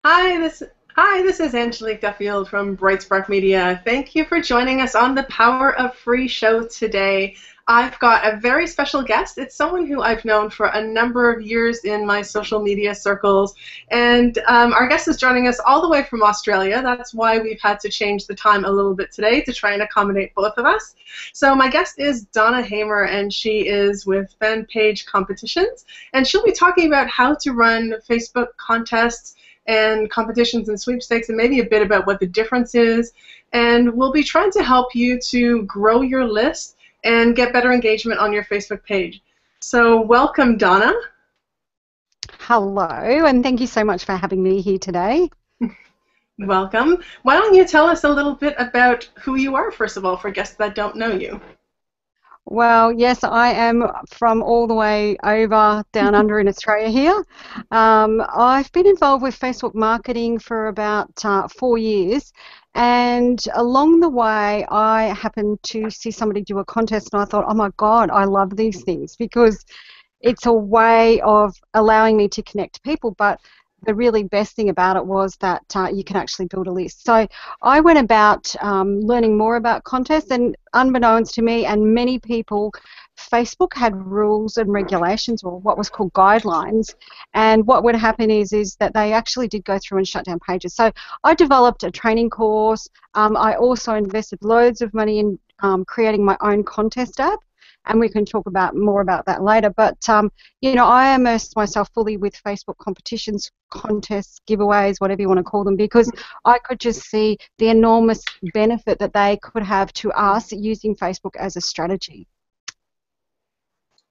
Hi, this is Angelique Duffield from Bright Spark Media. Thank you for joining us on the Power of Free show today. I've got a very special guest. It's someone who I've known for a number of years in my social media circles, and our guest is joining us all the way from Australia. That's why we've had to change the time a little bit today to try and accommodate both of us. So my guest is Donna Hamer, and she is with Fan Page Competitions, and she'll be talking about how to run Facebook contests and competitions and sweepstakes, and maybe a bit about what the difference is. And we'll be trying to help you to grow your list and get better engagement on your Facebook page. So welcome, Donna. Hello, and thank you so much for having me here today. Welcome. Why don't you tell us a little bit about who you are, first of all, for guests that don't know you? Well, yes, I am from all the way over down under in Australia here. I've been involved with Facebook marketing for about 4 years, and along the way I happened to see somebody do a contest and I thought, oh my God, I love these things because it's a way of allowing me to connect to people, but the really best thing about it was that you can actually build a list. So I went about learning more about contests, and unbeknownst to me and many people, Facebook had rules and regulations, or what was called guidelines, and what would happen is that they actually did go through and shut down pages. So I developed a training course. I also invested loads of money in creating my own contest app, and we can talk more about that later. But you know, I immersed myself fully with Facebook competitions, contests, giveaways, whatever you want to call them, because I could just see the enormous benefit that they could have to us using Facebook as a strategy.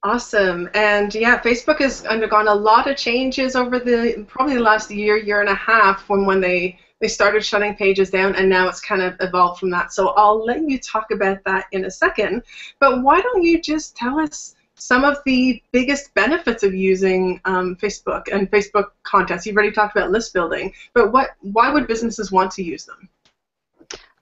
Awesome. And yeah, Facebook has undergone a lot of changes over probably the last year and a half from when they started shutting pages down, and now it's kind of evolved from that. So I'll let you talk about that in a second. But why don't you just tell us some of the biggest benefits of using Facebook and Facebook contests? You've already talked about list building, but why would businesses want to use them?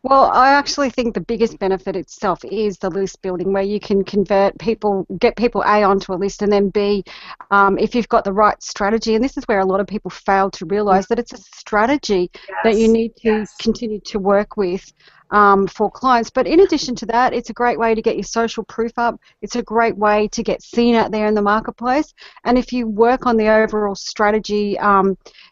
Well, I actually think the biggest benefit itself is the list building, where you can convert people, get people A onto a list, and then B, if you've got the right strategy, and this is where a lot of people fail to realise that it's a strategy that you need to continue to work with for clients. But in addition to that, it's a great way to get your social proof up. It's a great way to get seen out there in the marketplace. And if you work on the overall strategy,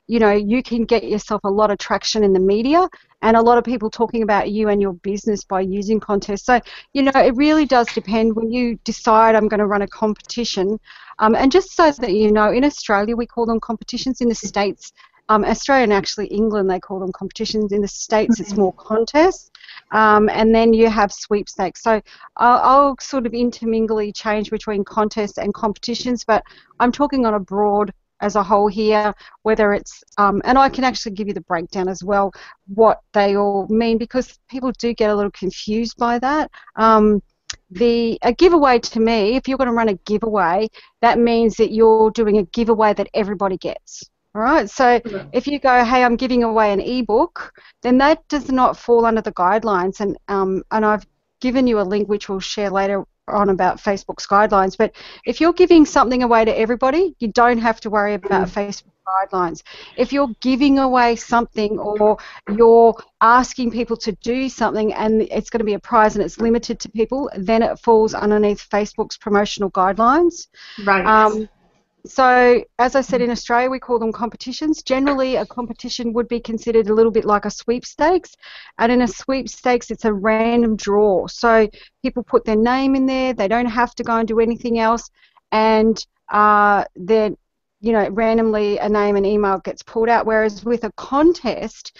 you know, you can get yourself a lot of traction in the media and a lot of people talking about you and your business by using contests. So, you know, it really does depend when you decide I'm going to run a competition. And just so that you know, in Australia we call them competitions. In the States, Australia and actually England, they call them competitions. In the States it's more contests. And then you have sweepstakes. So I'll sort of intermingly change between contests and competitions, but I'm talking on a broad as a whole here, whether it's, and I can actually give you the breakdown as well, what they all mean, because people do get a little confused by that. A giveaway to me, if you're going to run a giveaway, that means that you're doing a giveaway that everybody gets. All right, so if you go, hey, I'm giving away an ebook, then that does not fall under the guidelines, and I've given you a link which we'll share later on about Facebook's guidelines. But if you're giving something away to everybody, you don't have to worry about Facebook guidelines. If you're giving away something or you're asking people to do something and it's going to be a prize and it's limited to people, then it falls underneath Facebook's promotional guidelines. Right. So, as I said, in Australia we call them competitions. Generally, a competition would be considered a little bit like a sweepstakes, and in a sweepstakes it's a random draw. So people put their name in there, they don't have to go and do anything else, and then, you know, randomly a name and email gets pulled out, whereas with a contest,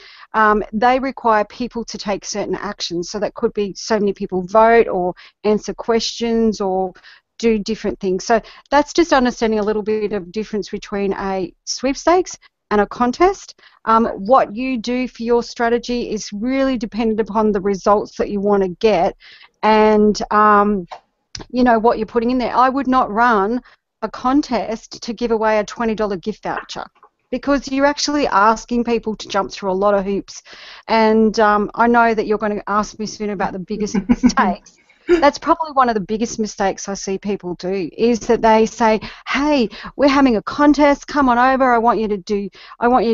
they require people to take certain actions. So that could be so many people vote or answer questions or do different things. So that's just understanding a little bit of difference between a sweepstakes and a contest. What you do for your strategy is really dependent upon the results that you want to get and you know, what you're putting in there. I would not run a contest to give away a $20 gift voucher, because you're actually asking people to jump through a lot of hoops. And I know that you're going to ask me soon about the biggest mistakes. That's probably one of the biggest mistakes I see people do, is that they say, hey, we're having a contest, come on over, I want you to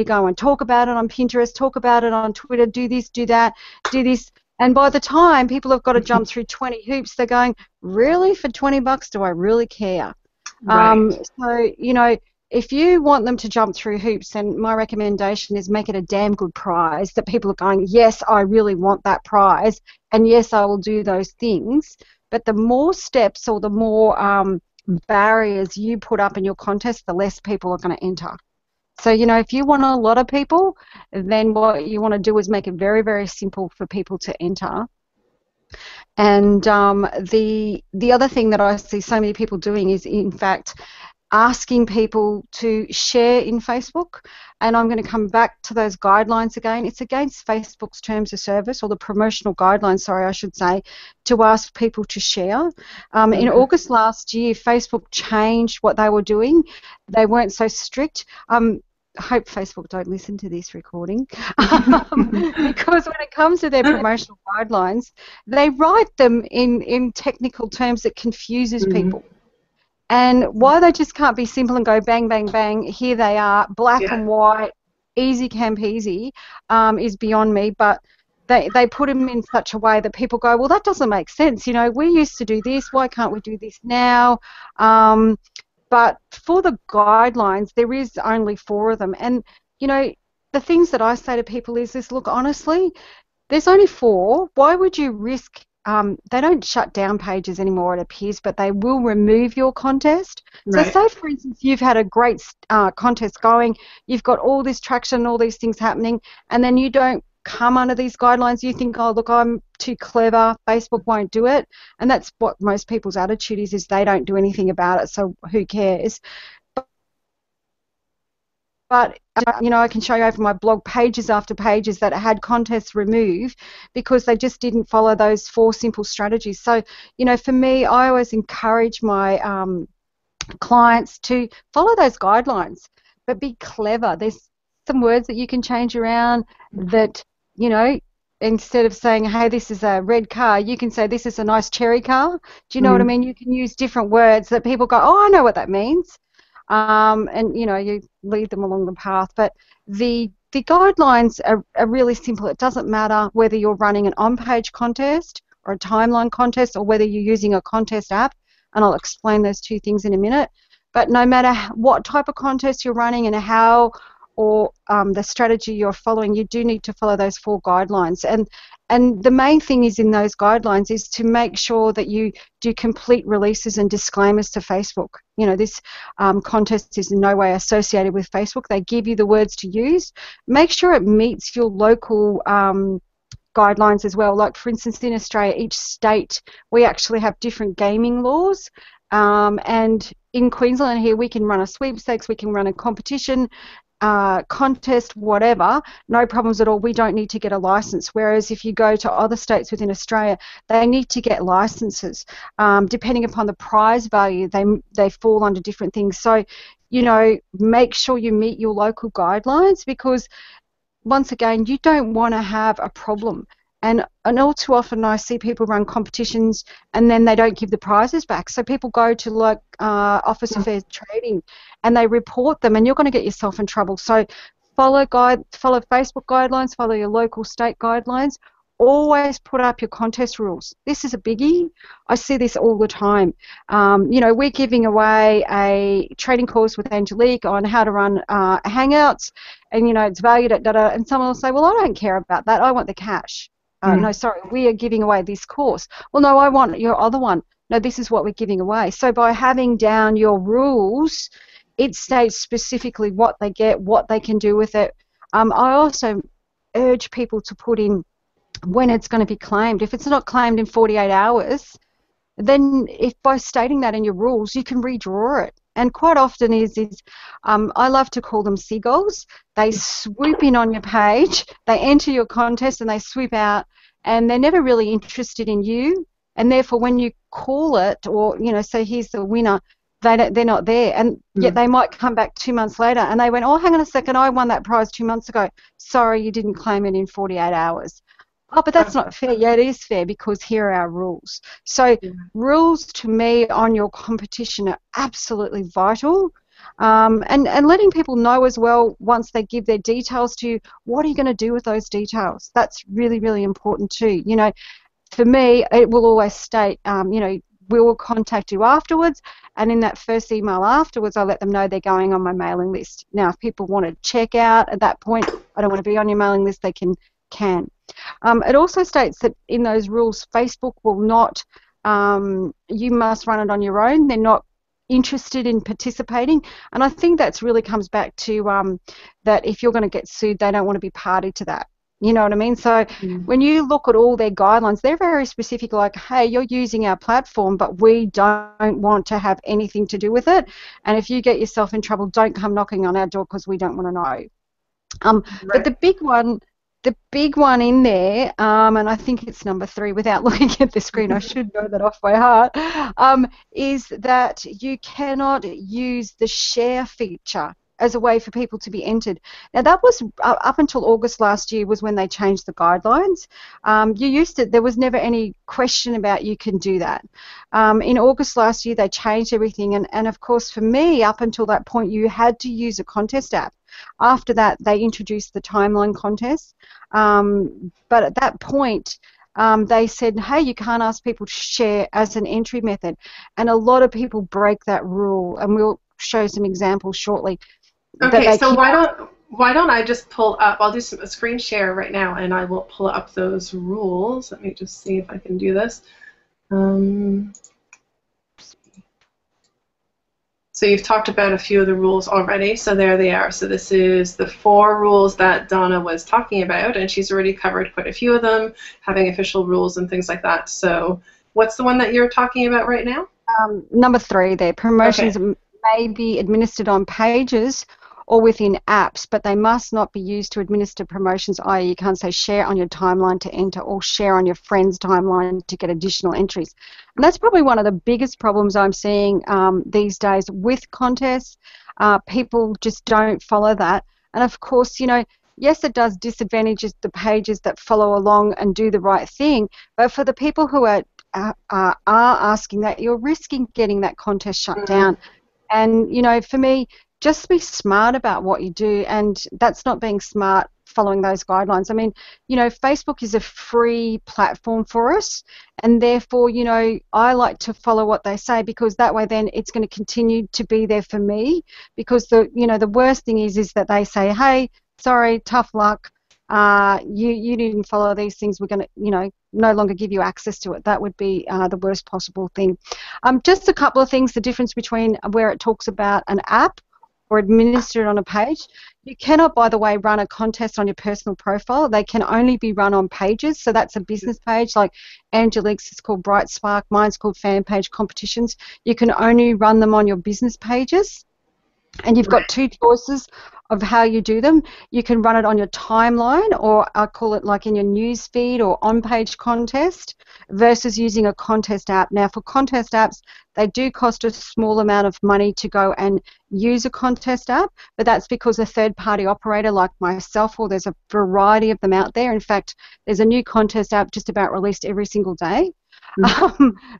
go and talk about it on Pinterest, talk about it on Twitter, do this, do that, do this. And by the time people have got to jump through 20 hoops, they're going, really, for $20 do I really care? Right. So, you know, if you want them to jump through hoops, then my recommendation is make it a damn good prize that people are going, yes, I really want that prize, and yes, I will do those things. But the more steps or the more barriers you put up in your contest, the less people are going to enter. So, you know, if you want a lot of people, then what you want to do is make it very, very simple for people to enter. And the other thing that I see so many people doing is, in fact, asking people to share in Facebook. And I'm going to come back to those guidelines again. It's against Facebook's terms of service, or the promotional guidelines, sorry, I should say, to ask people to share. In August last year, Facebook changed what they were doing. They weren't so strict. I hope Facebook don't listen to this recording, because when it comes to their promotional guidelines, they write them in technical terms that confuses people. And why they just can't be simple and go bang, bang, bang, here they are, black and white, easy campeasy, is beyond me. But they put them in such a way that people go, well, that doesn't make sense. You know, we used to do this, why can't we do this now? But for the guidelines, there is only 4 of them. And, you know, the things that I say to people is this: look, honestly, there's only 4. Why would you risk? They don't shut down pages anymore, it appears, but they will remove your contest. Right. So say, for instance, you've had a great contest going, you've got all this traction, all these things happening, and then you don't come under these guidelines. You think, oh, look, I'm too clever, Facebook won't do it. And that's what most people's attitude is they don't do anything about it, so who cares? But you know, I can show you over my blog pages after pages that had contests removed because they just didn't follow those 4 simple strategies. So, you know, for me, I always encourage my clients to follow those guidelines, but be clever. There's some words that you can change around that, you know, instead of saying, hey, this is a red car, you can say this is a nice cherry car. Do you know what I mean? You can use different words that people go, oh, I know what that means. And, you know, you lead them along the path. But the guidelines are really simple. It doesn't matter whether you're running an on-page contest or a timeline contest, or whether you're using a contest app, and I'll explain those 2 things in a minute. But no matter what type of contest you're running and how or the strategy you're following, you do need to follow those 4 guidelines. And the main thing is in those guidelines is to make sure that you do complete releases and disclaimers to Facebook. You know, this contest is in no way associated with Facebook. They give you the words to use. Make sure it meets your local guidelines as well. Like, for instance, in Australia, each state, we actually have different gaming laws. And in Queensland here, we can run a sweepstakes, we can run a competition, contest, whatever, no problems at all. We don't need to get a license. Whereas if you go to other states within Australia, they need to get licenses. Depending upon the prize value, they fall under different things. So, you know, make sure you meet your local guidelines, because once again, you don't want to have a problem. And all too often I see people run competitions and then they don't give the prizes back. So people go to like Office of Fair Trading and they report them, and you're going to get yourself in trouble. So follow Facebook guidelines, follow your local state guidelines. Always put up your contest rules. This is a biggie. I see this all the time. You know, we're giving away a training course with Angelique on how to run Hangouts, and, you know, it's valued at da-da, and someone will say, well, I don't care about that. I want the cash. No, sorry, we are giving away this course. Well, no, I want your other one. No, this is what we're giving away. So by having down your rules, it states specifically what they get, what they can do with it. I also urge people to put in when it's going to be claimed. If it's not claimed in 48 hours, then if by stating that in your rules, you can redraw it. And quite often I love to call them seagulls. They swoop in on your page, they enter your contest, and they swoop out, and they're never really interested in you. And therefore, when you call it, or, you know, say here's the winner, they're not there. And yet they might come back 2 months later and they went, oh, hang on a second, I won that prize 2 months ago. Sorry, you didn't claim it in 48 hours. Oh, but that's not fair. Yeah, it is fair because here are our rules. So rules to me on your competition are absolutely vital. And letting people know as well once they give their details to you, what are you going to do with those details? That's really, really important too. You know, for me, it will always state, you know, we will contact you afterwards, and in that first email afterwards, I'll let them know they're going on my mailing list. Now, if people want to check out at that point, I don't want to be on your mailing list, they can. It also states that in those rules, Facebook will not, you must run it on your own. They're not interested in participating, and I think that's really comes back to that if you're going to get sued, they don't want to be party to that. You know what I mean? So when you look at all their guidelines, they're very specific, like, hey, you're using our platform, but we don't want to have anything to do with it. And if you get yourself in trouble, don't come knocking on our door because we don't want to know. But the big one in there, and I think it's number 3 without looking at the screen, I should know that off by heart, is that you cannot use the share feature as a way for people to be entered. Now that was up until August last year was when they changed the guidelines. There was never any question about you can do that. In August last year they changed everything, and of course for me up until that point you had to use a contest app. After that they introduced the timeline contest, but at that point they said, hey, you can't ask people to share as an entry method, and a lot of people break that rule, and we'll show some examples shortly. Okay, so why don't I just pull up? I'll do a screen share right now, and I will pull up those rules. Let me just see if I can do this. So you've talked about a few of the rules already, so there they are. So this is the 4 rules that Donna was talking about, and she's already covered quite a few of them, having official rules and things like that. So what's the one that you're talking about right now? Number 3 there, promotions may be administered on pages or within apps, but they must not be used to administer promotions, i.e. you can't say share on your timeline to enter or share on your friend's timeline to get additional entries. And that's probably one of the biggest problems I'm seeing these days with contests. People just don't follow that. And of course, you know, yes, it does disadvantage the pages that follow along and do the right thing, but for the people who are asking that, you're risking getting that contest shut down. And, you know, for me, just be smart about what you do, and that's not being smart following those guidelines. I mean, you know, Facebook is a free platform for us, and therefore, you know, I like to follow what they say because that way then it's going to continue to be there for me, because the worst thing is that they say, hey, sorry, tough luck, you didn't follow these things, we're going to, you know, no longer give you access to it. That would be the worst possible thing. Just a couple of things, the difference between where it talks about an app or administered on a page. You cannot, by the way, run a contest on your personal profile. They can only be run on pages. So that's a business page, like Angelique's is called Bright Spark, mine's called Fan Page Competitions. You can only run them on your business pages. And you've got 2 choices of how you do them. You can run it on your timeline, or I call it like in your news feed or on-page contest, versus using a contest app. Now, for contest apps, they do cost a small amount of money to go and use a contest app, but that's because a third-party operator like myself, or there's a variety of them out there. In fact, there's a new contest app just about released every single day.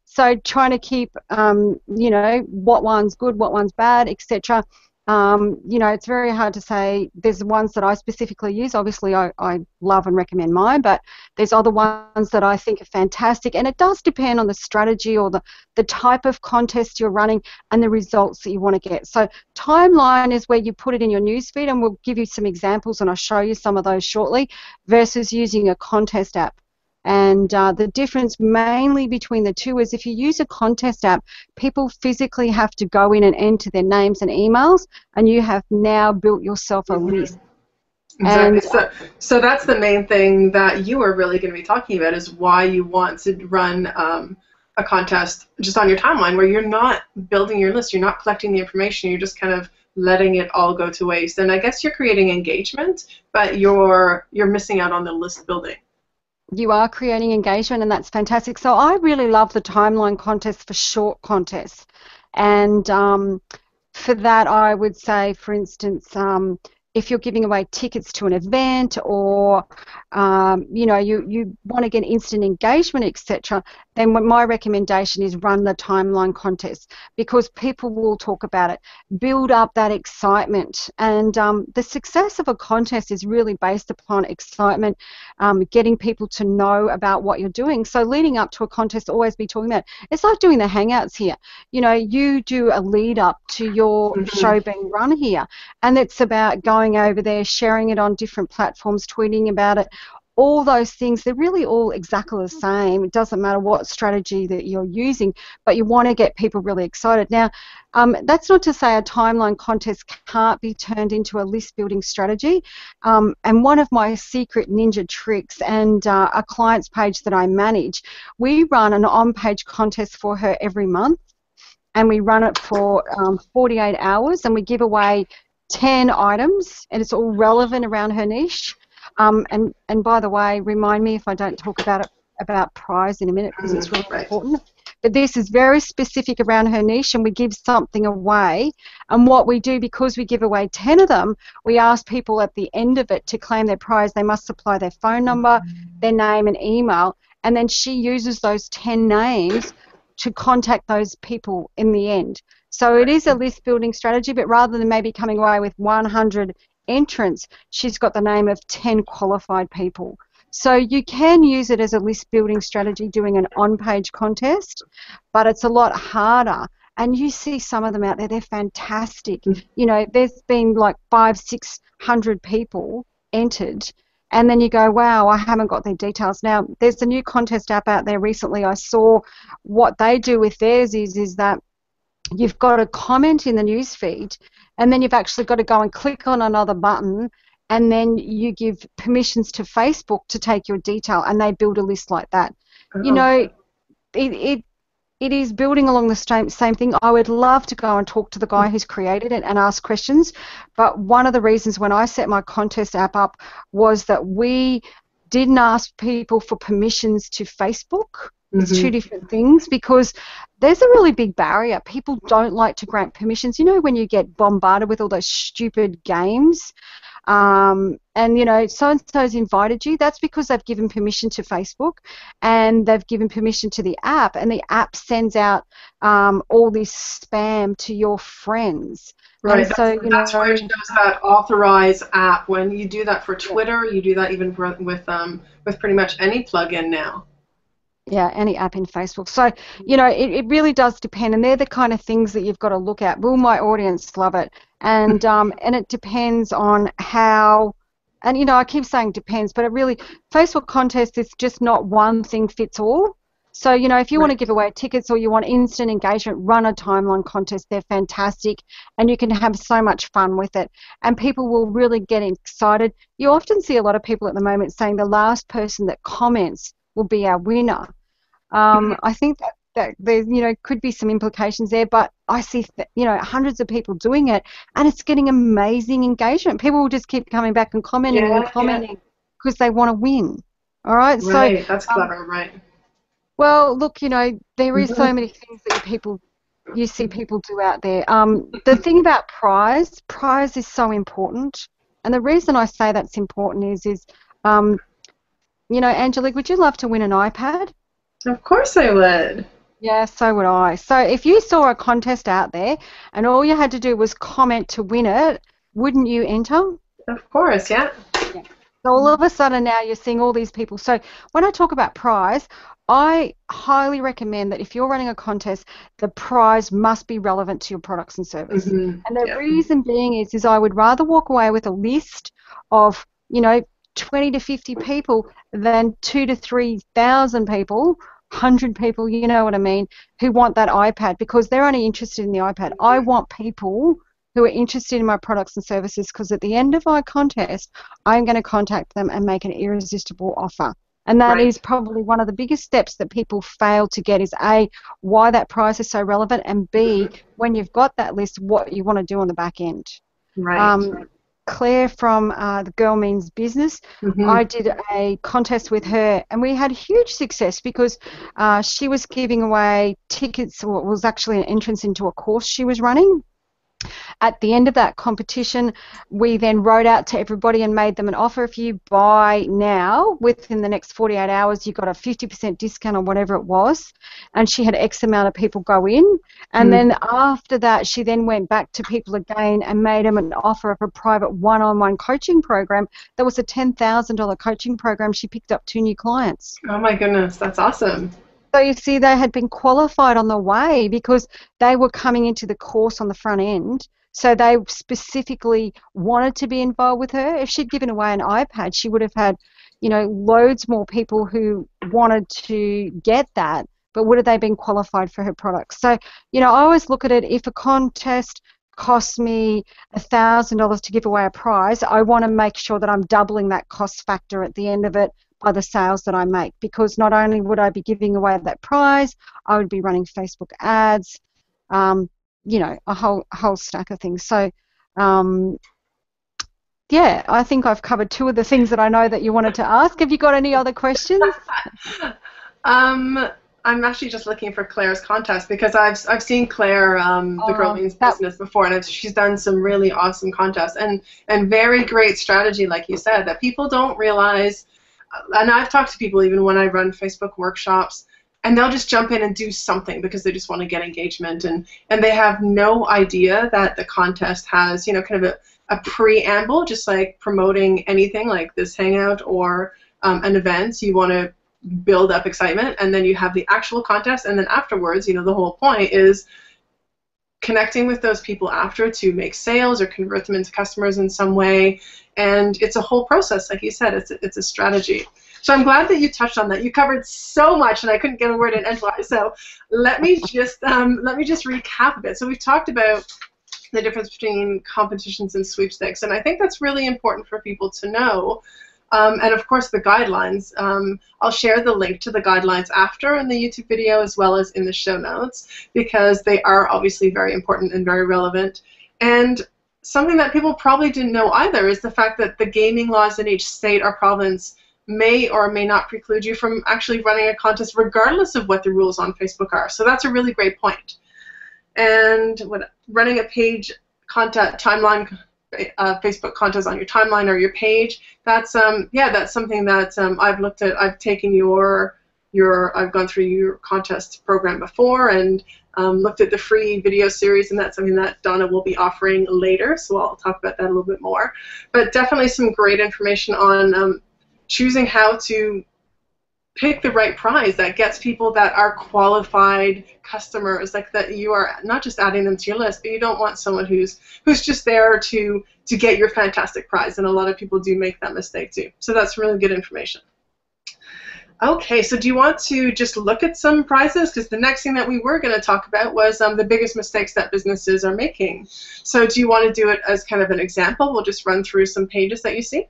So trying to keep, you know, what one's good, what one's bad, etc. You know, it's very hard to say. There's ones that I specifically use. Obviously, I love and recommend mine, but there's other ones that I think are fantastic, and it does depend on the strategy or the type of contest you're running and the results that you want to get. So timeline is where you put it in your newsfeed, and we'll give you some examples, and I'll show you some of those shortly, versus using a contest app. And the difference mainly between the two is if you use a contest app, people physically have to go in and enter their names and emails, and you have now built yourself a list. Exactly. So that's the main thing that you are really going to be talking about, is why you want to run a contest just on your timeline, where you're not building your list, you're not collecting the information, you're just kind of letting it all go to waste. And I guess you're creating engagement, but you're missing out on the list building. You are creating engagement, and that's fantastic. So I really love the timeline contest for short contests. And for that, I would say, for instance, if you're giving away tickets to an event, or you know, you want to get instant engagement, etc., then my recommendation is run the timeline contest, because people will talk about it, build up that excitement. And the success of a contest is really based upon excitement, getting people to know about what you're doing. So leading up to a contest, always be talking about it. It's like doing the hangouts here. You know, you do a lead up to your show being run here, and it's about going over there, sharing it on different platforms, tweeting about it. All those things, they're really all exactly the same. It doesn't matter what strategy that you're using, but you want to get people really excited. Now, that's not to say a timeline contest can't be turned into a list building strategy. And one of my secret ninja tricks, and a client's page that I manage, we run an on-page contest for her every month, and we run it for 48 hours, and we give away 10 items, and it's all relevant around her niche. And by the way, remind me if I don't talk about prize in a minute, because it's really important. But this is very specific around her niche, and we give something away. And what we do, because we give away 10 of them, we ask people at the end of it to claim their prize. They must supply their phone number, their name and email, and then she uses those 10 names to contact those people in the end. So it is a list building strategy, but rather than maybe coming away with 100 entrants, she's got the name of 10 qualified people. So you can use it as a list building strategy doing an on-page contest, but it's a lot harder. And you see some of them out there, they're fantastic. You know, there's been like 500-600 people entered, and then you go, wow, I haven't got their details. Now, there's a new contest app out there recently. I saw what they do with theirs is that you've got a comment in the news feed, and then you've actually got to go and click on another button, and then you give permissions to Facebook to take your detail, and they build a list like that. You know, it is building along the same thing. I would love to go and talk to the guy who's created it and ask questions, but one of the reasons when I set my contest app up was that we didn't ask people for permissions to Facebook. It's two different things, because there's a really big barrier. People don't like to grant permissions. You know, when you get bombarded with all those stupid games, and, you know, so-and-so's invited you, that's because they've given permission to Facebook, and they've given permission to the app, and the app sends out all this spam to your friends. Right, and so, you know, that's where it shows that authorize app. When you do that for Twitter, you do that even with pretty much any plugin now. Yeah, any app in Facebook. So, you know, it really does depend, and they're the kind of things that you've got to look at. Will my audience love it? And it depends on how, and, you know, I keep saying depends, but it really, Facebook contest is just not one thing fits all. So, you know, if you want to give away tickets or you want instant engagement, run a timeline contest. They're fantastic, and you can have so much fun with it, and people will really get excited. You often see a lot of people at the moment saying the last person that comments will be our winner. I think that there, you know, could be some implications there, but I see, you know, hundreds of people doing it, and it's getting amazing engagement. People will just keep coming back and commenting because they want to win. All right, right. So That's clever, right? Well, look, you know, there is so many things that you see people do out there. The thing about prize is so important, and the reason I say that's important is you know, Angelique, would you love to win an iPad? Of course I would. Yeah, so would I. So if you saw a contest out there and all you had to do was comment to win it, wouldn't you enter? Of course, yeah. So all of a sudden now you're seeing all these people. So when I talk about prize, I highly recommend that if you're running a contest, the prize must be relevant to your products and service. And the reason being is I would rather walk away with a list of, you know, 20 to 50 people than 2,000 to 3,000 people, 100 people, you know what I mean, who want that iPad, because they're only interested in the iPad. I want people who are interested in my products and services, because at the end of my contest, I'm going to contact them and make an irresistible offer. And that is probably one of the biggest steps that people fail to get is, A, why that price is so relevant, and B, when you've got that list, what you want to do on the back end. Claire from The Girl Means Business, I did a contest with her, and we had huge success because she was giving away tickets, or it was actually an entrance into a course she was running. At the end of that competition, we then wrote out to everybody and made them an offer. If you buy now, within the next 48 hours, you got a 50% discount on whatever it was. And she had X amount of people go in. And then after that, she then went back to people again and made them an offer of a private one-on-one coaching program. That was a $10,000 coaching program. She picked up 2 new clients. Oh my goodness, that's awesome. So you see, they had been qualified on the way because they were coming into the course on the front end. So they specifically wanted to be involved with her. If she'd given away an iPad, she would have had, you know, loads more people who wanted to get that, but would have they been qualified for her products? So, you know, I always look at it, if a contest costs me $1,000 to give away a prize, I want to make sure that I'm doubling that cost factor at the end of it by the sales that I make, because not only would I be giving away that prize, I would be running Facebook ads, you know, a whole stack of things. So, yeah, I think I've covered 2 of the things that I know that you wanted to ask. Have you got any other questions? I'm actually just looking for Claire's contest, because I've seen Claire, the Girl Means Business, before, and she's done some really awesome contests and very great strategy, like you said, that people don't realize. And I've talked to people even when I run Facebook workshops, and they'll just jump in and do something because they just want to get engagement, and they have no idea that the contest has, you know, kind of a preamble, just like promoting anything like this hangout or an event. You want to build up excitement, and then you have the actual contest, and then afterwards, you know, the whole point is connecting with those people after to make sales or convert them into customers in some way. And it's a whole process, like you said. It's a strategy. So I'm glad that you touched on that. You covered so much, and I couldn't get a word in edgewise. So let me just recap a bit. So we've talked about the difference between competitions and sweepstakes, and I think that's really important for people to know. And of course, the guidelines. I'll share the link to the guidelines after in the YouTube video, as well as in the show notes, because they are obviously very important and very relevant. And something that people probably didn't know either is the fact that the gaming laws in each state or province may or may not preclude you from actually running a contest, regardless of what the rules on Facebook are. So that's a really great point. And running a page timeline, Facebook contest on your timeline or your page, that's that's something that I've looked at. I've taken I've gone through your contest program before, and looked at the free video series, and that's something that Donna will be offering later, so I'll talk about that a little bit more. But definitely some great information on choosing how to pick the right prize that gets people that are qualified customers, like that you are not just adding them to your list, but you don't want someone who's just there to get your fantastic prize, and a lot of people do make that mistake too. So that's really good information. Okay, so do you want to just look at some prizes? Because the next thing that we were going to talk about was the biggest mistakes that businesses are making. So do you want to do it as kind of an example? We'll just run through some pages that you see.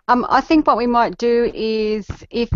I think what we might do is, if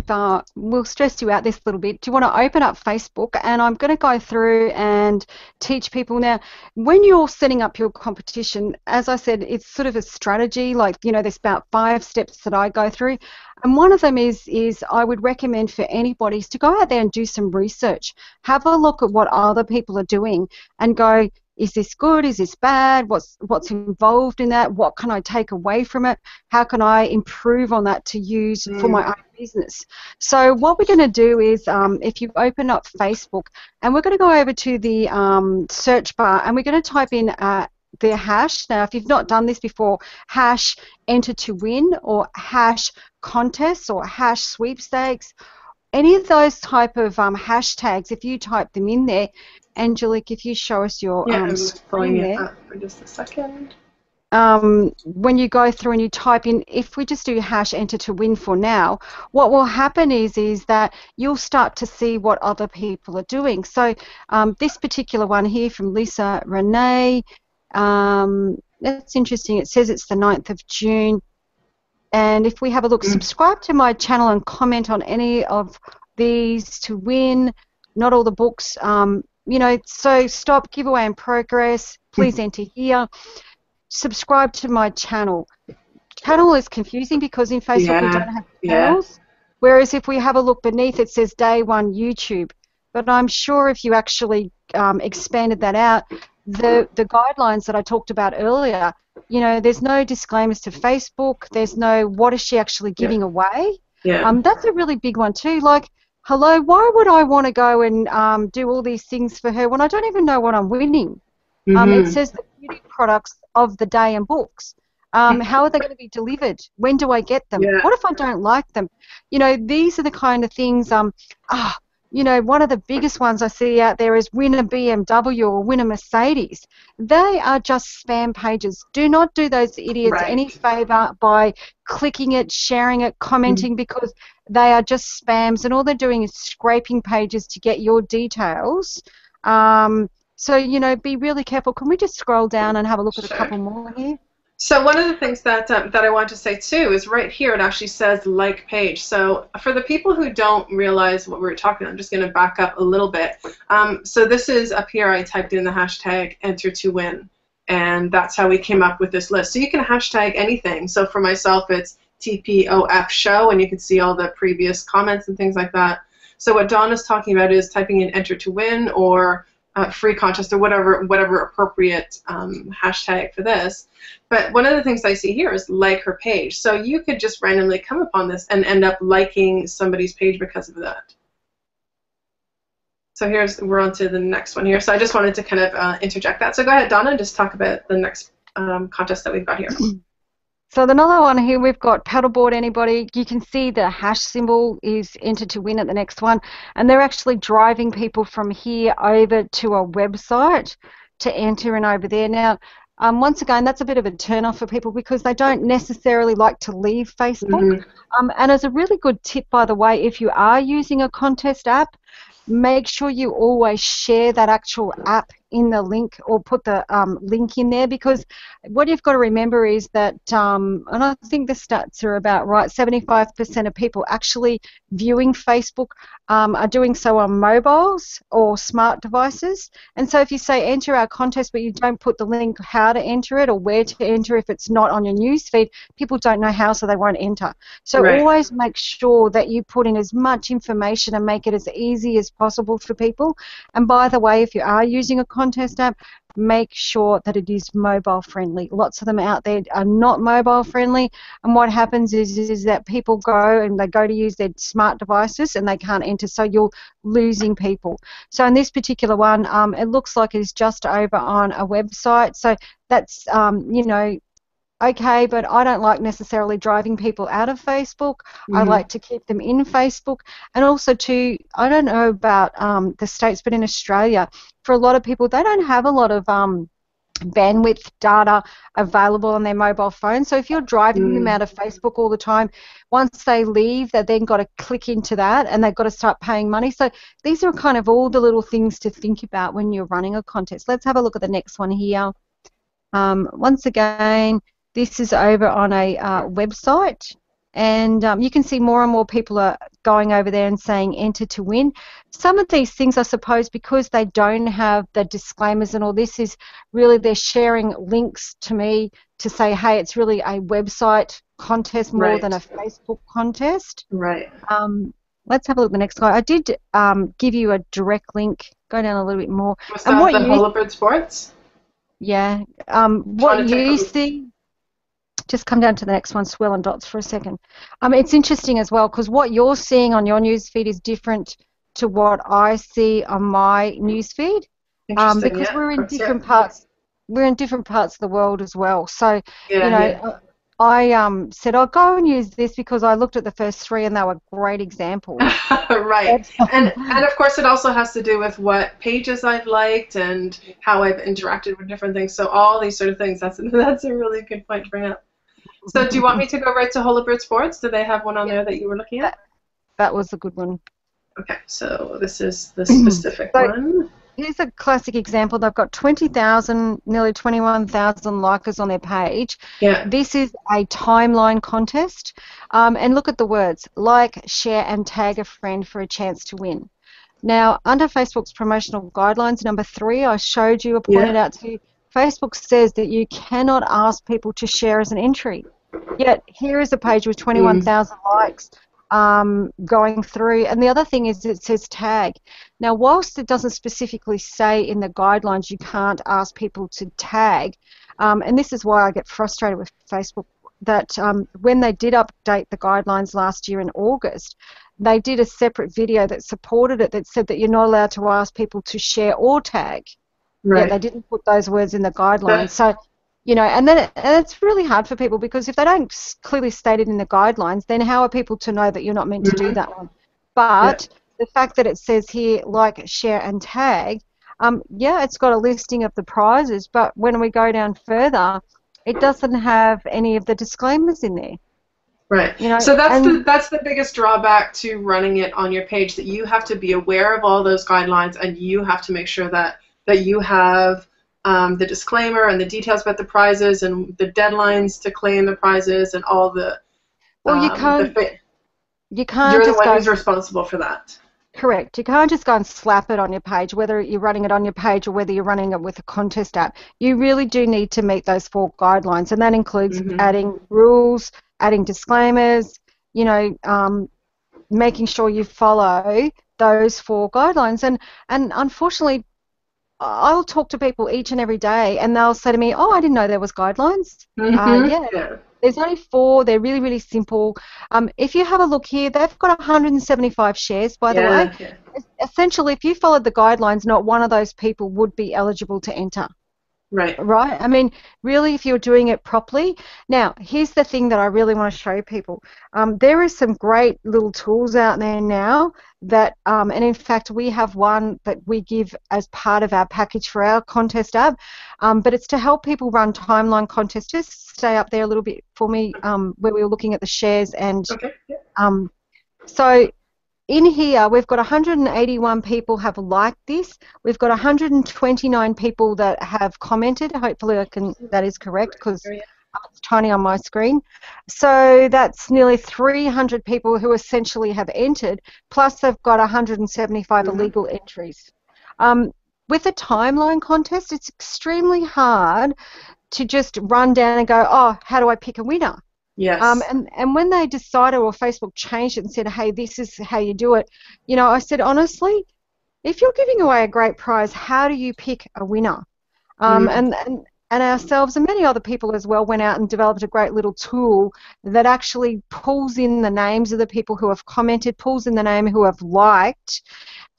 we'll stress you out this little bit, do you want to open up Facebook? And I'm going to go through and teach people. Now, when you're setting up your competition, as I said, it's sort of a strategy. Like, you know, there's about 5 steps that I go through. And one of them is I would recommend for anybody is to go out there and do some research. Have a look at what other people are doing and go, is this good? Is this bad? What's involved in that? What can I take away from it? How can I improve on that to use for my own business? So what we're going to do is, if you open up Facebook, and we're going to go over to the search bar, and we're going to type in the hash. Now, if you've not done this before, hash enter to win, or hash contests, or hash sweepstakes, any of those type of hashtags, if you type them in there. Angelique, if you show us your screen there. Up for just a second. When you go through and you type in, if we just do hash enter to win for now, what will happen is that you'll start to see what other people are doing. So this particular one here from Lisa Renee, that's interesting. It says it's the 9th of June. And if we have a look, subscribe to my channel and comment on any of these to win. Not all the books. You know, so stop, giveaway in progress, please enter here. Subscribe to my channel. Channel is confusing because in Facebook we don't have channels, whereas if we have a look beneath, it says day 1 YouTube. But I'm sure if you actually expanded that out, the guidelines that I talked about earlier, you know, there's no disclaimers to Facebook. There's no what is she actually giving away. That's a really big one too. Like, hello, why would I want to go and do all these things for her when I don't even know what I'm winning? It says the beauty products of the day and books. How are they going to be delivered? When do I get them? What if I don't like them? You know, these are the kind of things. You know, one of the biggest ones I see out there is win a BMW or win a Mercedes. They are just spam pages. Do not do those idiots any favor by clicking it, sharing it, commenting, because they are just spams, and all they're doing is scraping pages to get your details. So, you know, be really careful. Can we just scroll down and have a look at a couple more here? So one of the things that I want to say too is right here it actually says like page. So for the people who don't realize what we're talking about, I'm just going to back up a little bit. So this is up here, I typed in the hashtag enter to win, and that's how we came up with this list. So you can hashtag anything. So for myself it's TPOF show, and you can see all the previous comments and things like that. So what Donna's talking about is typing in enter to win or free contest or whatever appropriate hashtag for this. But one of the things I see here is like her page. So you could just randomly come upon this and end up liking somebody's page because of that. So we're on to the next one here. So I just wanted to kind of interject that. So go ahead, Donna, just talk about the next contest that we've got here. So another one here, we've got paddleboard anybody. You can see the hash symbol is entered to win at the next one, and they're actually driving people from here over to a website to enter in over there. Now, once again, that's a bit of a turn-off for people because they don't necessarily like to leave Facebook. And as a really good tip, by the way, if you are using a contest app, make sure you always share that actual app in the link, or put the link in there, because what you've got to remember is that, and I think the stats are about right, 75% of people actually viewing Facebook are doing so on mobiles or smart devices. And so if you say enter our contest but you don't put the link how to enter it or where to enter, if it's not on your newsfeed, people don't know how, so they won't enter. So always make sure that you put in as much information and make it as easy as possible for people. And by the way, if you are using a contest app, make sure that it is mobile friendly. Lots of them out there are not mobile friendly, and what happens is that people go and they go to use their smart devices and they can't enter, so you're losing people. So in this particular one, it looks like it's just over on a website, so that's you know, okay, but I don't like necessarily driving people out of Facebook. I like to keep them in Facebook. And also too, I don't know about the States, but in Australia, for a lot of people, they don't have a lot of bandwidth data available on their mobile phone. So if you're driving them out of Facebook all the time, once they leave, they've then got to click into that and they've got to start paying money. So these are kind of all the little things to think about when you're running a contest. Let's have a look at the next one here. Once again, this is over on a website, and you can see more and more people are going over there and saying enter to win. Some of these things, I suppose, because they don't have the disclaimers and all this, is really they're sharing links to me to say, hey, it's really a website contest more than a Facebook contest. Let's have a look at the next guy. I did give you a direct link. Go down a little bit more. Was that the Holabird Sports? Yeah. What you see... Just come down to the next one, swirl and dots for a second. It's interesting as well because what you're seeing on your newsfeed is different to what I see on my newsfeed, because we're in different parts. We're in different parts of the world as well. So you know, I said I'll go and use this because I looked at the first three and they were great examples. And of course it also has to do with what pages I've liked and how I've interacted with different things. So all these sort of things. That's a really good point to bring up. So do you want me to go right to Holabird Sports? Do they have one on there that you were looking at? That was a good one. Okay, so this is the specific one. Here's a classic example. They've got 20,000, nearly 21,000 likers on their page. This is a timeline contest. And look at the words, like, share, and tag a friend for a chance to win. Now, under Facebook's promotional guidelines, number 3, I showed you, I pointed out to you, Facebook says that you cannot ask people to share as an entry. Yet here is a page with 21,000 likes. going through. And the other thing is it says tag. Now, whilst it doesn't specifically say in the guidelines you can't ask people to tag, and this is why I get frustrated with Facebook, that when they did update the guidelines last year in August, they did a separate video that supported it that said that you're not allowed to ask people to share or tag. Right. Yeah, they didn't put those words in the guidelines. So, you know, and then it's really hard for people, because if they don't clearly state it in the guidelines, then how are people to know that you're not meant to do that one? But the fact that it says here, like, share and tag, yeah, it's got a listing of the prizes, but when we go down further, it doesn't have any of the disclaimers in there. Right. You know, so that's the biggest drawback to running it on your page, that you have to be aware of all those guidelines, and you have to make sure that you have the disclaimer and the details about the prizes and the deadlines to claim the prizes and all the. Well, you can't You're the just one go. who's responsible for that. Correct. You can't just go and slap it on your page, whether you're running it on your page or whether you're running it with a contest app. You really do need to meet those 4 guidelines, and that includes adding rules, adding disclaimers, you know, making sure you follow those 4 guidelines. And unfortunately, I'll talk to people each and every day, and they'll say to me, "Oh, I didn't know there was guidelines." Yeah. There's only 4. They're really, really simple. If you have a look here, they've got 175 shares, by the way. Yeah. Essentially, if you followed the guidelines, not one of those people would be eligible to enter. Right. Right? I mean, really, if you're doing it properly. Now, here's the thing that I really want to show people. There is some great little tools out there now that, and in fact, we have one that we give as part of our package for our contest app, but it's to help people run timeline contests. Just stay up there a little bit for me, where we were looking at the shares. And so in here, we've got 181 people have liked this. We've got 129 people that have commented. Hopefully that is correct, because it's tiny on my screen. So that's nearly 300 people who essentially have entered, plus they've got 175 illegal entries. With a timeline contest, it's extremely hard to just run down and go, oh, how do I pick a winner? Yes. And when they decided, or Facebook changed it and said, hey, this is how you do it, you know, I said, honestly, if you're giving away a great prize, how do you pick a winner? And ourselves and many other people as well went out and developed a great little tool that actually pulls in the names of the people who have commented, pulls in the name who have liked,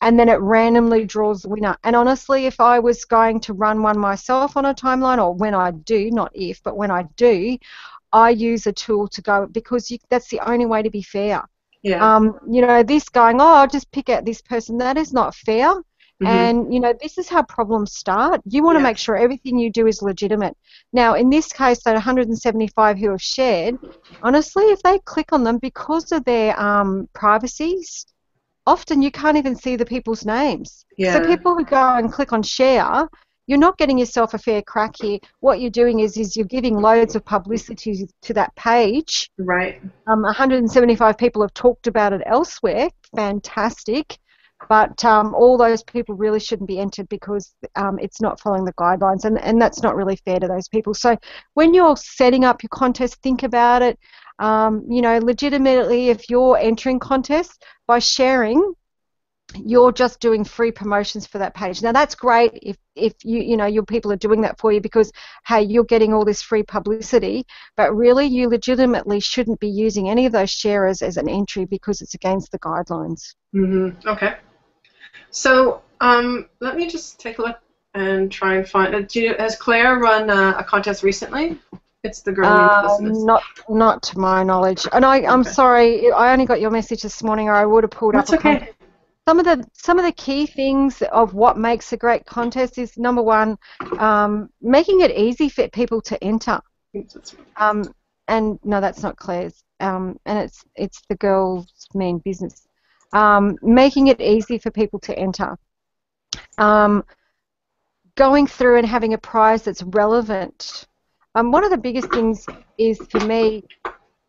and then it randomly draws the winner. And honestly, if I was going to run one myself on a timeline, or when I do, not if, but when I do, I use a tool to go, because that's the only way to be fair. Yeah. You know, this going, oh, I'll just pick out this person, that is not fair. And, you know, this is how problems start. You want to make sure everything you do is legitimate. Now, in this case, that 175 who have shared, honestly, if they click on them, because of their privacies, often you can't even see the people's names. So people who go and click on share, you're not getting yourself a fair crack here. What you're doing is you're giving loads of publicity to that page. Right. 175 people have talked about it elsewhere. Fantastic. But all those people really shouldn't be entered, because it's not following the guidelines, and that's not really fair to those people. So when you're setting up your contest, think about it. You know, legitimately, if you're entering contests, by sharing, you're just doing free promotions for that page. Now that's great if you know your people are doing that for you, because hey, you're getting all this free publicity, but really you legitimately shouldn't be using any of those sharers as an entry, because it's against the guidelines. Okay. So let me just take a look and try and find it. Has Claire run a contest recently? It's the girl named Listeners. Not to my knowledge. And I'm sorry, I only got your message this morning, or I would have pulled up a contest. Some of the key things of what makes a great contest is, number one, making it easy for people to enter. And no, that's not Claire's. And it's the girl's main business. Making it easy for people to enter. Going through and having a prize that's relevant. One of the biggest things is, for me,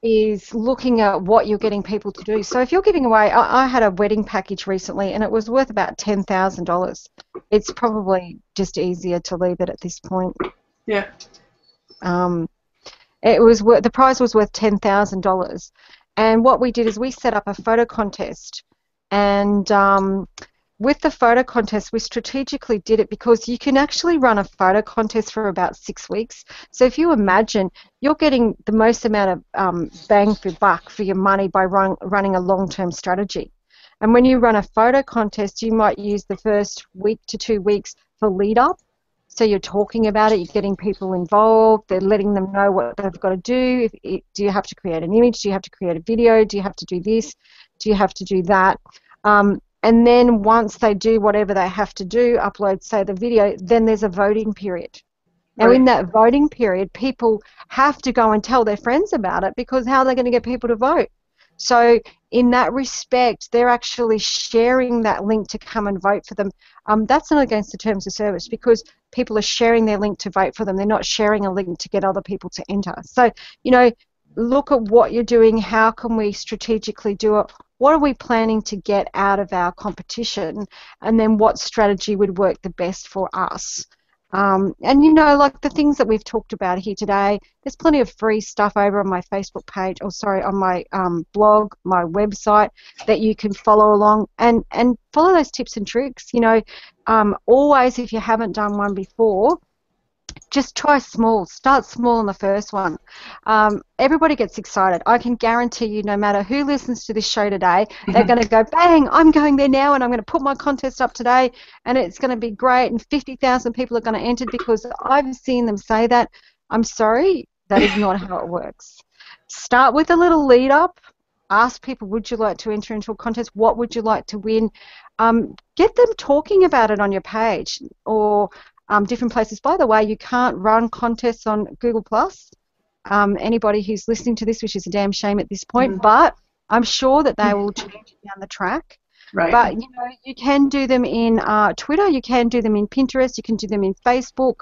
is looking at what you're getting people to do. So if you're giving away, I had a wedding package recently, and it was worth about $10,000. It's probably just easier to leave it at this point. Yeah. It was the prize was worth $10,000. And what we did is we set up a photo contest. And with the photo contest, we strategically did it because you can actually run a photo contest for about 6 weeks. So if you imagine, you're getting the most amount of bang for buck for your money by running a long-term strategy. And when you run a photo contest, you might use the first week to 2 weeks for lead up. So you're talking about it, you're getting people involved, they're letting them know what they've got to do. Do you have to create an image? Do you have to create a video? Do you have to do this? Do you have to do that? And then once they do whatever they have to do, upload, say, the video, then there's a voting period. Now, in that voting period, people have to go and tell their friends about it, because how are they going to get people to vote? So in that respect, they're actually sharing that link to come and vote for them. That's not against the terms of service, because people are sharing their link to vote for them. They're not sharing a link to get other people to enter. So, you know, look at what you're doing. How can we strategically do it? What are we planning to get out of our competition? And then what strategy would work the best for us? And, you know, like the things that we've talked about here today, there's plenty of free stuff over on my Facebook page, or sorry, on my blog, my website, that you can follow along and follow those tips and tricks. You know, always, if you haven't done one before, just try small. Start small on the first one. Everybody gets excited. I can guarantee you, no matter who listens to this show today, they're going to go, bang, I'm going there now, and I'm going to put my contest up today, and it's going to be great, and 50,000 people are going to enter, because I've seen them say that. I'm sorry, that is not how it works. Start with a little lead up. Ask people, would you like to enter into a contest? What would you like to win? Get them talking about it on your page, or different places. By the way, you can't run contests on Google+. Anybody who's listening to this, which is a damn shame at this point, but I'm sure that they will change it down the track. Right. But, you know, you can do them in Twitter, you can do them in Pinterest, you can do them in Facebook.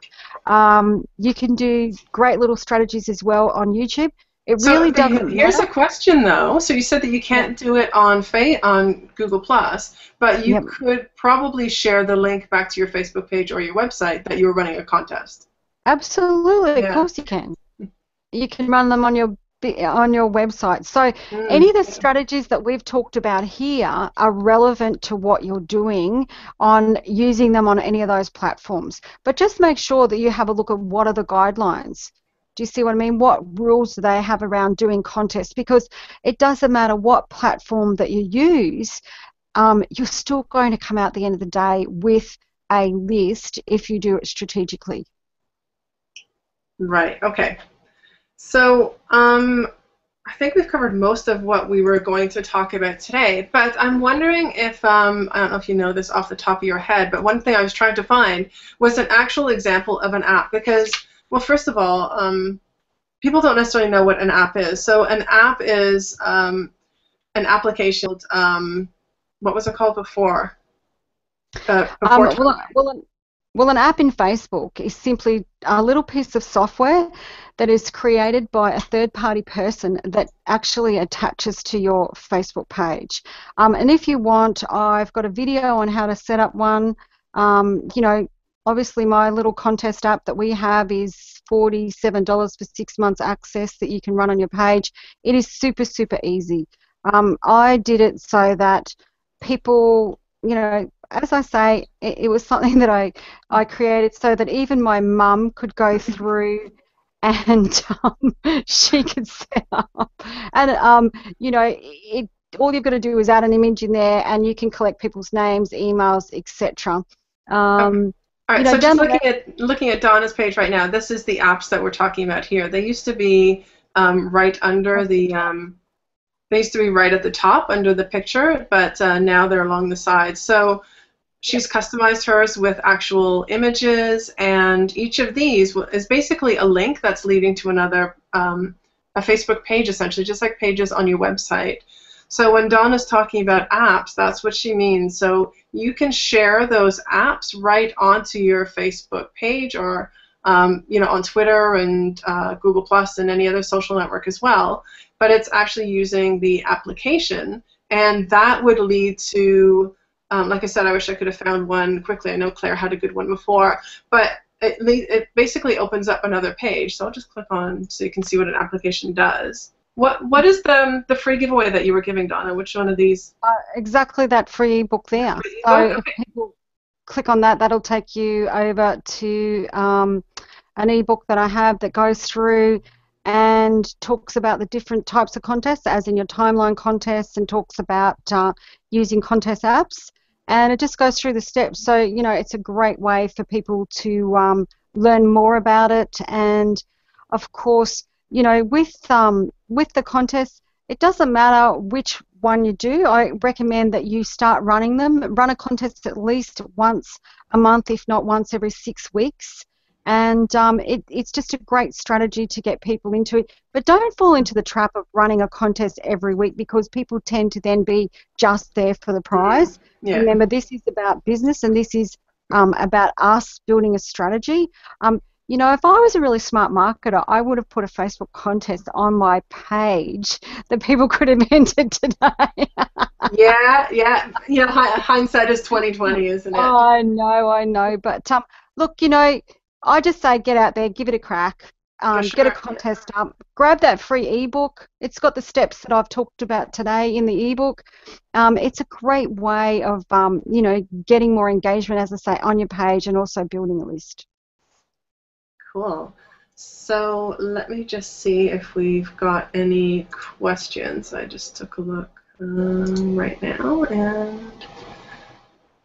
You can do great little strategies as well on YouTube. It really doesn't Here's matter. a question, though. So you said that you can't do it on Google+, but you could probably share the link back to your Facebook page or your website that you were running a contest. Absolutely, of course you can. You can run them on your website. So any of the strategies that we've talked about here are relevant to what you're doing on using them on any of those platforms. But just make sure that you have a look at what are the guidelines. Do you see what I mean? What rules do they have around doing contests? Because it doesn't matter what platform that you use, you're still going to come out at the end of the day with a list if you do it strategically. Right, okay. So I think we've covered most of what we were going to talk about today, but I'm wondering if, I don't know if you know this off the top of your head, but one thing I was trying to find was an actual example of an app, because, well, first of all, people don't necessarily know what an app is. So an app is an application, what was it called before? Well, an app in Facebook is simply a little piece of software that is created by a third-party person that actually attaches to your Facebook page. And if you want, I've got a video on how to set up one. You know, obviously my little contest app that we have is $47 for 6 months access that you can run on your page. It is super, super easy. I did it so that people, you know, as I say, it was something that I created so that even my mum could go through and she could set up. And, you know, all you've got to do is add an image in there, and you can collect people's names, emails, etc. All right, so just looking at Donna's page right now, this is the apps that we're talking about here. They used to be right under the, they used to be right at the top under the picture, but now they're along the sides. So she's customized hers with actual images, and each of these is basically a link that's leading to another, a Facebook page essentially, just like pages on your website. So when Donna's talking about apps, that's what she means. So you can share those apps right onto your Facebook page, or you know, on Twitter and Google Plus and any other social network as well. But it's actually using the application, and that would lead to, like I said, I wish I could have found one quickly. I know Claire had a good one before, but it basically opens up another page. So I'll just click on so you can see what an application does. What is the free giveaway that you were giving, Donna? Which one of these? Exactly that free ebook there. Free So ebook? if Okay. people click on that, that'll take you over to an ebook that I have that goes through and talks about the different types of contests, as in your timeline contests, and talks about using contest apps. And it just goes through the steps. So, you know, it's a great way for people to learn more about it. And of course, you know, with the contests, it doesn't matter which one you do. I recommend that you start running them. Run a contest at least once a month, if not once every 6 weeks. And it's just a great strategy to get people into it. But don't fall into the trap of running a contest every week, because people tend to then be just there for the prize. Yeah. Remember, this is about business, and this is about us building a strategy. You know, if I was a really smart marketer, I would have put a Facebook contest on my page that people could have entered today. Yeah, yeah. You know, hindsight is 2020, isn't it? I know. But look, you know, I just say get out there, give it a crack, For get a sure. contest up, grab that free ebook. It's got the steps that I've talked about today in the ebook. It's a great way of, you know, getting more engagement, as I say, on your page, and also building a list. Cool. So let me just see if we've got any questions. I just took a look right now, and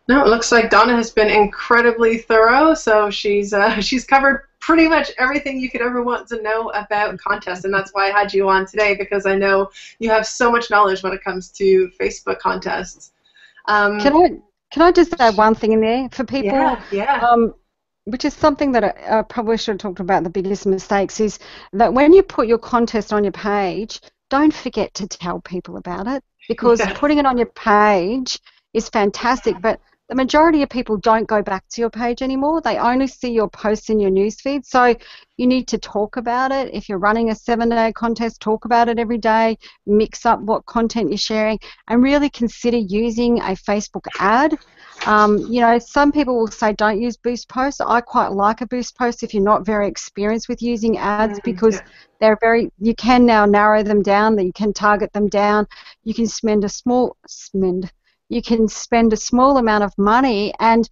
no, it looks like Donna has been incredibly thorough. So she's she's covered pretty much everything you could ever want to know about contests, and that's why I had you on today, because I know you have so much knowledge when it comes to Facebook contests. Can I just add one thing in there for people? Yeah. Which is something that I probably should have talked about. The biggest mistakes is that when you put your contest on your page, don't forget to tell people about it, because Yes. putting it on your page is fantastic, but the majority of people don't go back to your page anymore. They only see your posts in your newsfeed. So you need to talk about it. If you're running a 7-day contest, talk about it every day, mix up what content you're sharing, and really consider using a Facebook ad. You know, some people will say don't use boost posts. I quite like a boost post if you're not very experienced with using ads, because Yeah. they're you can now narrow them down, that you can target them down. You can spend a small amount of money and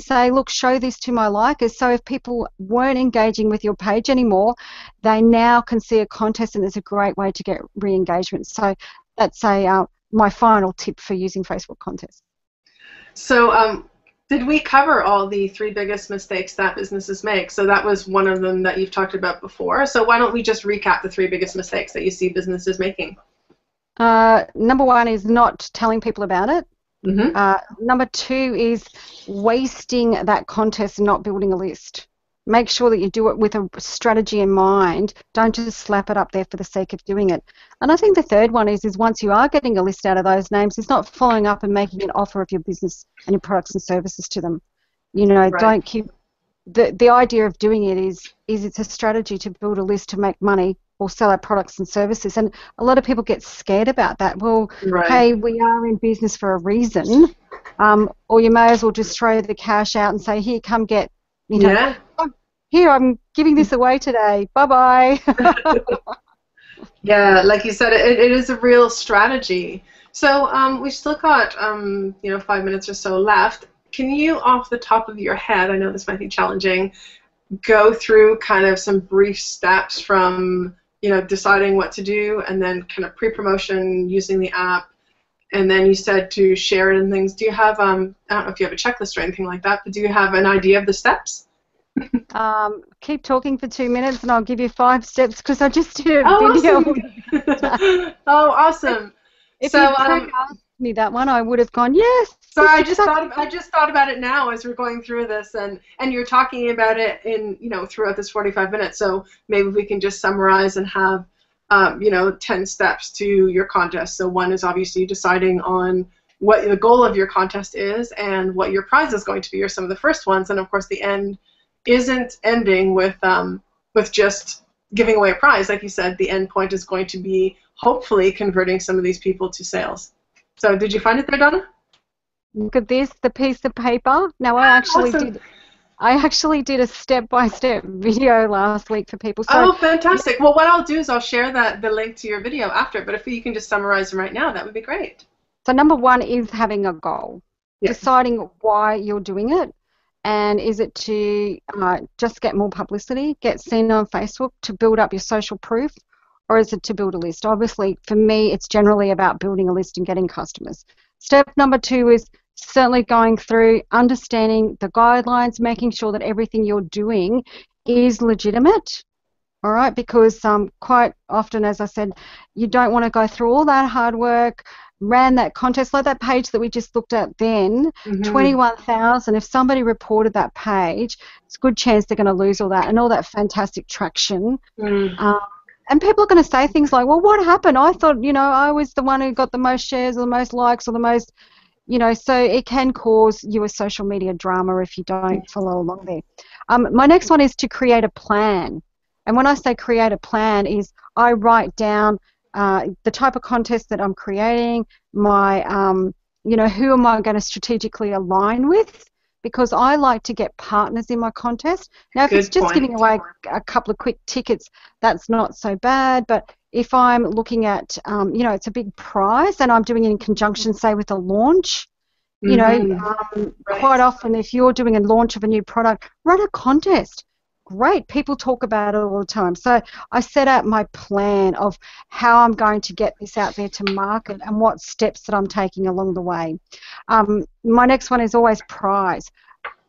say, look, show this to my likers. So if people weren't engaging with your page anymore, they now can see a contest, and it's a great way to get re-engagement. So that's my final tip for using Facebook contests. So, did we cover all the 3 biggest mistakes that businesses make? So that was one of them that you've talked about before. So why don't we just recap the 3 biggest mistakes that you see businesses making? Number 1 is not telling people about it. Mm-hmm. Number 2 is wasting that contest and not building a list. Make sure that you do it with a strategy in mind. Don't just slap it up there for the sake of doing it. And I think the third one is once you are getting a list out of those names, is not following up and making an offer of your business and your products and services to them. You know, Right. don't keep the idea of doing it is it's a strategy to build a list to make money or sell our products and services. And a lot of people get scared about that. Well, Right. hey, we are in business for a reason. Or you may as well just throw the cash out and say, here, come get, you know, Yeah. here, I'm giving this away today. Bye-bye. Yeah, like you said, it is a real strategy. So we've still got 5 minutes or so left. Can you, off the top of your head, I know this might be challenging, go through kind of some brief steps from deciding what to do, and then kind of pre-promotion using the app, and then you said to share it and things. Do you have I don't know if you have a checklist or anything like that, but do you have an idea of the steps? Keep talking for 2 minutes and I'll give you 5 steps, because I just did a Oh, video. awesome. Oh, awesome. If So you'd pre-asked me that one, I would have gone, yes. so I just thought about it now as we're going through this, and you're talking about it in throughout this 45 minutes. So maybe we can just summarize and have 10 steps to your contest. So one is obviously deciding on what the goal of your contest is and what your prize is going to be, or some of the first ones, and of course the end isn't ending with just giving away a prize. Like you said, the end point is going to be hopefully converting some of these people to sales. So did you find it there, Donna? Look at this, the piece of paper. Now, I actually Awesome. did I actually did a step-by-step video last week for people. So, Oh, fantastic. Well, what I'll do is I'll share the link to your video after, but if you can just summarize them right now, that would be great. so number one is having a goal, Yeah. deciding why you're doing it. And is it to just get more publicity, get seen on Facebook, to build up your social proof, or is it to build a list? Obviously, for me, it's generally about building a list and getting customers. Step number two is certainly going through, understanding the guidelines, making sure that everything you're doing is legitimate. All right, because quite often, as I said, you don't want to go through all that hard work, ran that contest, like that page that we just looked at then, 21,000. If somebody reported that page, it's a good chance they're going to lose all that and all that fantastic traction. And people are going to say things like, well, what happened? I thought, I was the one who got the most shares or the most likes or the most, so it can cause you a social media drama if you don't follow along there. My next one is to create a plan. And when I say create a plan is I write down the type of contest that I'm creating, my, who am I going to strategically align with? Because I like to get partners in my contest. Now, if it's just giving away a couple of quick tickets, that's not so bad. But if I'm looking at, it's a big prize and I'm doing it in conjunction, say, with a launch, quite often if you're doing a launch of a new product, run a contest. Great, people talk about it all the time. So I set out my plan of how I'm going to get this out there to market and what steps that I'm taking along the way. My next one is always prize.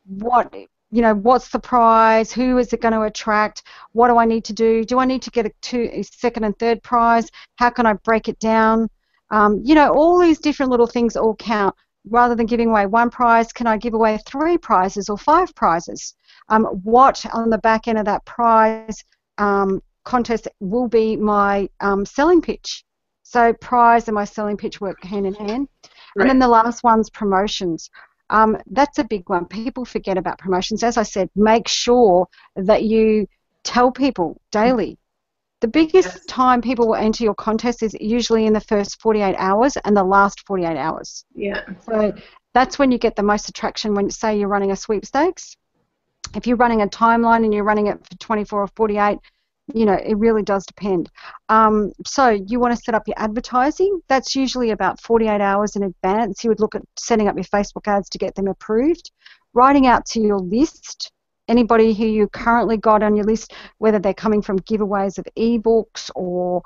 What's the prize? Who is it going to attract? What do I need to do? Do I need to get a second and third prize? How can I break it down? All these different little things all count. Rather than giving away one prize, can I give away 3 prizes or 5 prizes? What on the back end of that prize contest will be my selling pitch? So prize and my selling pitch work hand in hand. Right. And then the last one's promotions. That's a big one. People forget about promotions. As I said, make sure that you tell people daily. The biggest time people will enter your contest is usually in the first 48 hours and the last 48 hours. Yeah. So that's when you get the most attraction when, say, you're running a sweepstakes. If you're running a timeline and you're running it for 24 or 48, it really does depend. So you want to set up your advertising. That's usually about 48 hours in advance. You would look at setting up your Facebook ads to get them approved, writing out to your list. Anybody who you currently got on your list, whether they're coming from giveaways of ebooks or,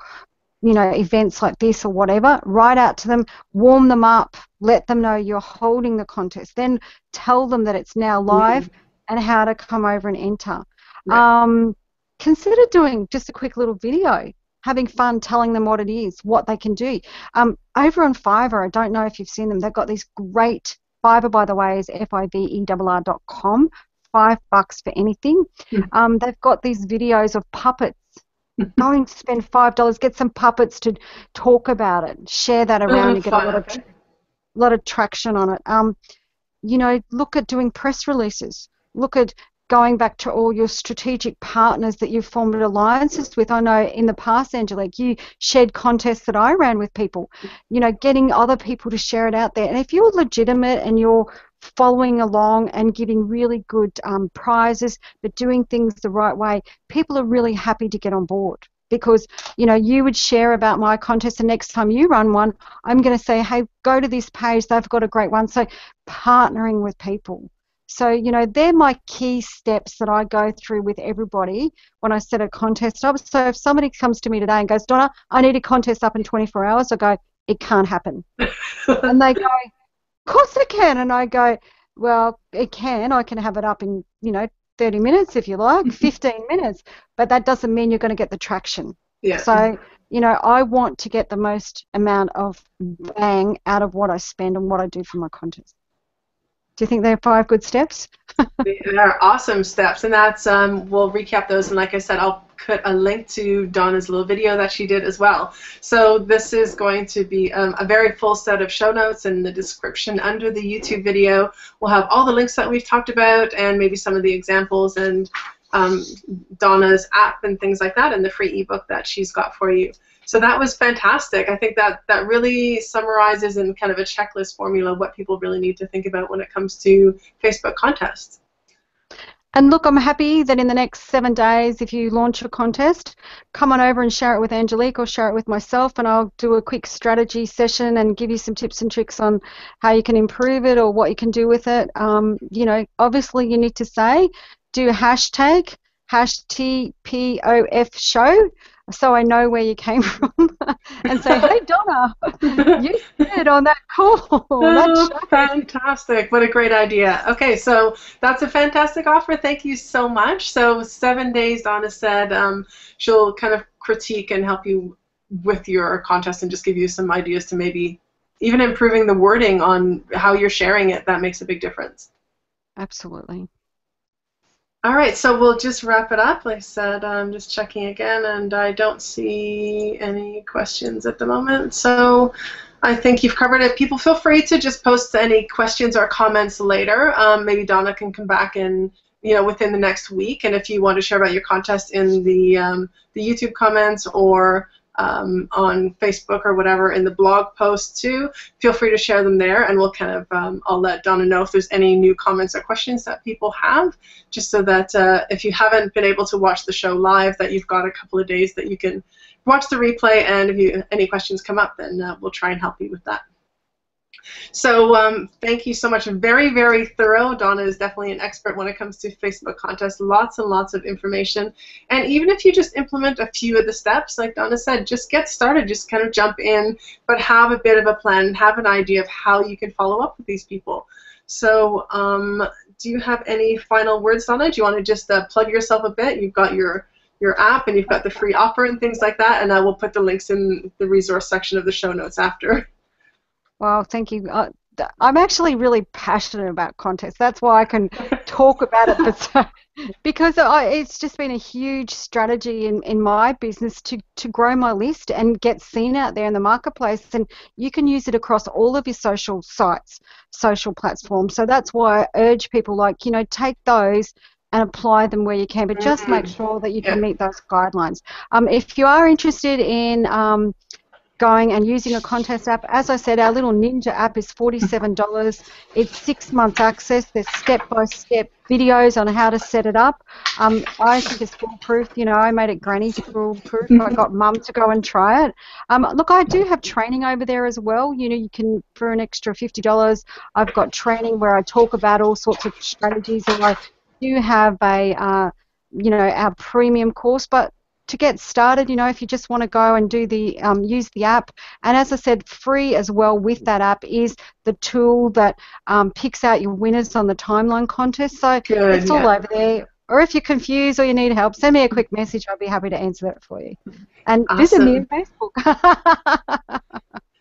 events like this or whatever, write out to them, warm them up, let them know you're holding the contest, then tell them that it's now live and how to come over and enter. Right. Consider doing just a quick little video, having fun, telling them what it is, what they can do. Over on Fiverr, I don't know if you've seen them, they've got these great, Fiverr, by the way, is fiverr.com. $5 for anything. They've got these videos of puppets. Go and spend $5, get some puppets to talk about it, share that around, and get a lot of traction on it. Look at doing press releases. Look at going back to all your strategic partners that you've formed alliances with. I know in the past, Angelique, you shared contests that I ran with people, getting other people to share it out there. And if you're legitimate and you're following along and giving really good prizes, but doing things the right way, people are really happy to get on board because, you would share about my contest, and next time you run one, I'm going to say, hey, go to this page, they've got a great one. So partnering with people. So, they're my key steps that I go through with everybody when I set a contest up. So if somebody comes to me today and goes, Donna, I need a contest up in 24 hours, I go, it can't happen. And they go, of course it can. And I go, well, it can. I can have it up in, 30 minutes if you like, 15 minutes. But that doesn't mean you're going to get the traction. Yeah. So, I want to get the most amount of bang out of what I spend and what I do for my contest. Do you think they're 5 good steps? They're awesome steps, and that's we'll recap those. And like I said, I'll put a link to Donna's little video that she did as well. So this is going to be a very full set of show notes in the description under the YouTube video. We'll have all the links that we've talked about, and maybe some of the examples and Donna's app and things like that, and the free ebook that she's got for you. So that was fantastic. I think that really summarizes in kind of a checklist formula what people really need to think about when it comes to Facebook contests. And look, I'm happy that in the next 7 days, if you launch a contest, come on over and share it with Angelique or share it with myself, and I'll do a quick strategy session and give you some tips and tricks on how you can improve it or what you can do with it. You know, obviously you need to say, do hashtag #TPOF show, so I know where you came from, and say, hey Donna, you said on that call, that show. Fantastic. What a great idea. Okay, so that's a fantastic offer. Thank you so much. So 7 days, Donna said, she'll kind of critique and help you with your contest and just give you some ideas to maybe even improving the wording on how you're sharing it. That makes a big difference. Absolutely. All right, so we'll just wrap it up. Like I said, I'm just checking again, and I don't see any questions at the moment. So I think you've covered it. People, feel free to just post any questions or comments later. Maybe Donna can come back in, within the next week. And if you want to share about your contest in the YouTube comments or on Facebook or whatever in the blog post too, feel free to share them there, and we'll kind of I'll let Donna know if there's any new comments or questions that people have, just so that if you haven't been able to watch the show live, that you've got a couple of days that you can watch the replay, and if any questions come up, then we'll try and help you with that. So thank you so much. Very, very thorough. Donna is definitely an expert when it comes to Facebook contests. Lots and lots of information. And even if you just implement a few of the steps, like Donna said, just get started. Just kind of jump in, but have a bit of a plan, have an idea of how you can follow up with these people. So do you have any final words, Donna? Do you want to just plug yourself a bit? You've got your app, and you've got the free offer and things like that, and I will put the links in the resource section of the show notes after. Well, thank you. I'm actually really passionate about contests. That's why I can talk about it, but because it's just been a huge strategy in my business to grow my list and get seen out there in the marketplace. And you can use it across all of your social sites, social platforms. So that's why I urge people, take those and apply them where you can, but just make sure that you can meet those guidelines. If you are interested in going and using a contest app, as I said, our little ninja app is $47. It's 6 months access. There's step-by-step videos on how to set it up. I think it's foolproof. I made it granny foolproof. I got mum to go and try it. Look, I do have training over there as well. You can, for an extra $50, I've got training where I talk about all sorts of strategies, and I do have our premium course. But to get started, if you just want to go and do the use the app, and as I said, free as well with that app is the tool that picks out your winners on the timeline contest. So it's all over there. Or if you're confused or you need help, send me a quick message. I'll be happy to answer that for you. And visit me on Facebook.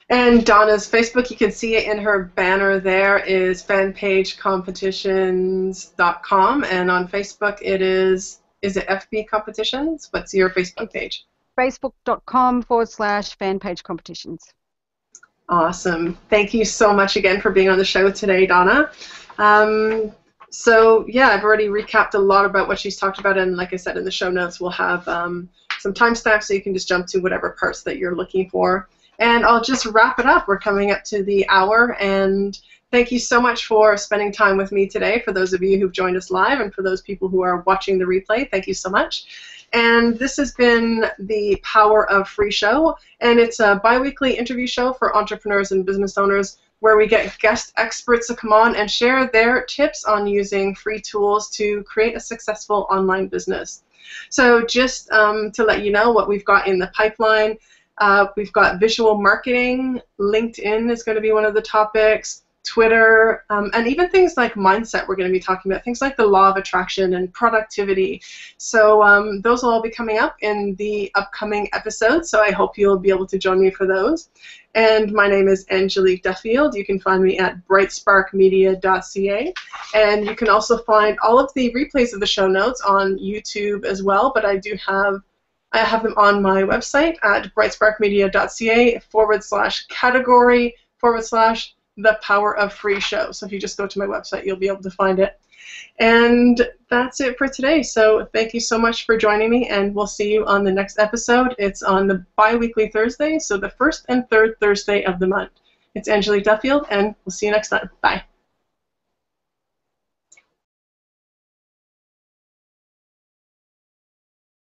And Donna's Facebook, you can see it in her banner there, is fanpagecompetitions.com, and on Facebook it is it FB Competitions? What's your Facebook page? Facebook.com/fanpagecompetitions. Awesome. Thank you so much again for being on the show today, Donna. So yeah, I've already recapped a lot about what she's talked about, and like I said, in the show notes we'll have some timestamps so you can just jump to whatever parts that you're looking for. And I'll just wrap it up. We're coming up to the hour, and thank you so much for spending time with me today. For those of you who've joined us live, and for those people who are watching the replay, thank you so much. And this has been the Power of Free show, and it's a bi-weekly interview show for entrepreneurs and business owners where we get guest experts to come on and share their tips on using free tools to create a successful online business. So just to let you know what we've got in the pipeline, we've got visual marketing, LinkedIn is going to be one of the topics, Twitter, and even things like mindset we're going to be talking about, things like the law of attraction and productivity. So those will all be coming up in the upcoming episodes, so I hope you'll be able to join me for those. And my name is Angelique Duffield. You can find me at brightsparkmedia.ca, and you can also find all of the replays of the show notes on YouTube as well, but I have them on my website at brightsparkmedia.ca/category/The Power of Free show. So if you just go to my website, you'll be able to find it. And that's it for today. So thank you so much for joining me, and we'll see you on the next episode. It's on the bi-weekly Thursday, so the first and third Thursday of the month. It's Angelique Duffield, and we'll see you next time. Bye.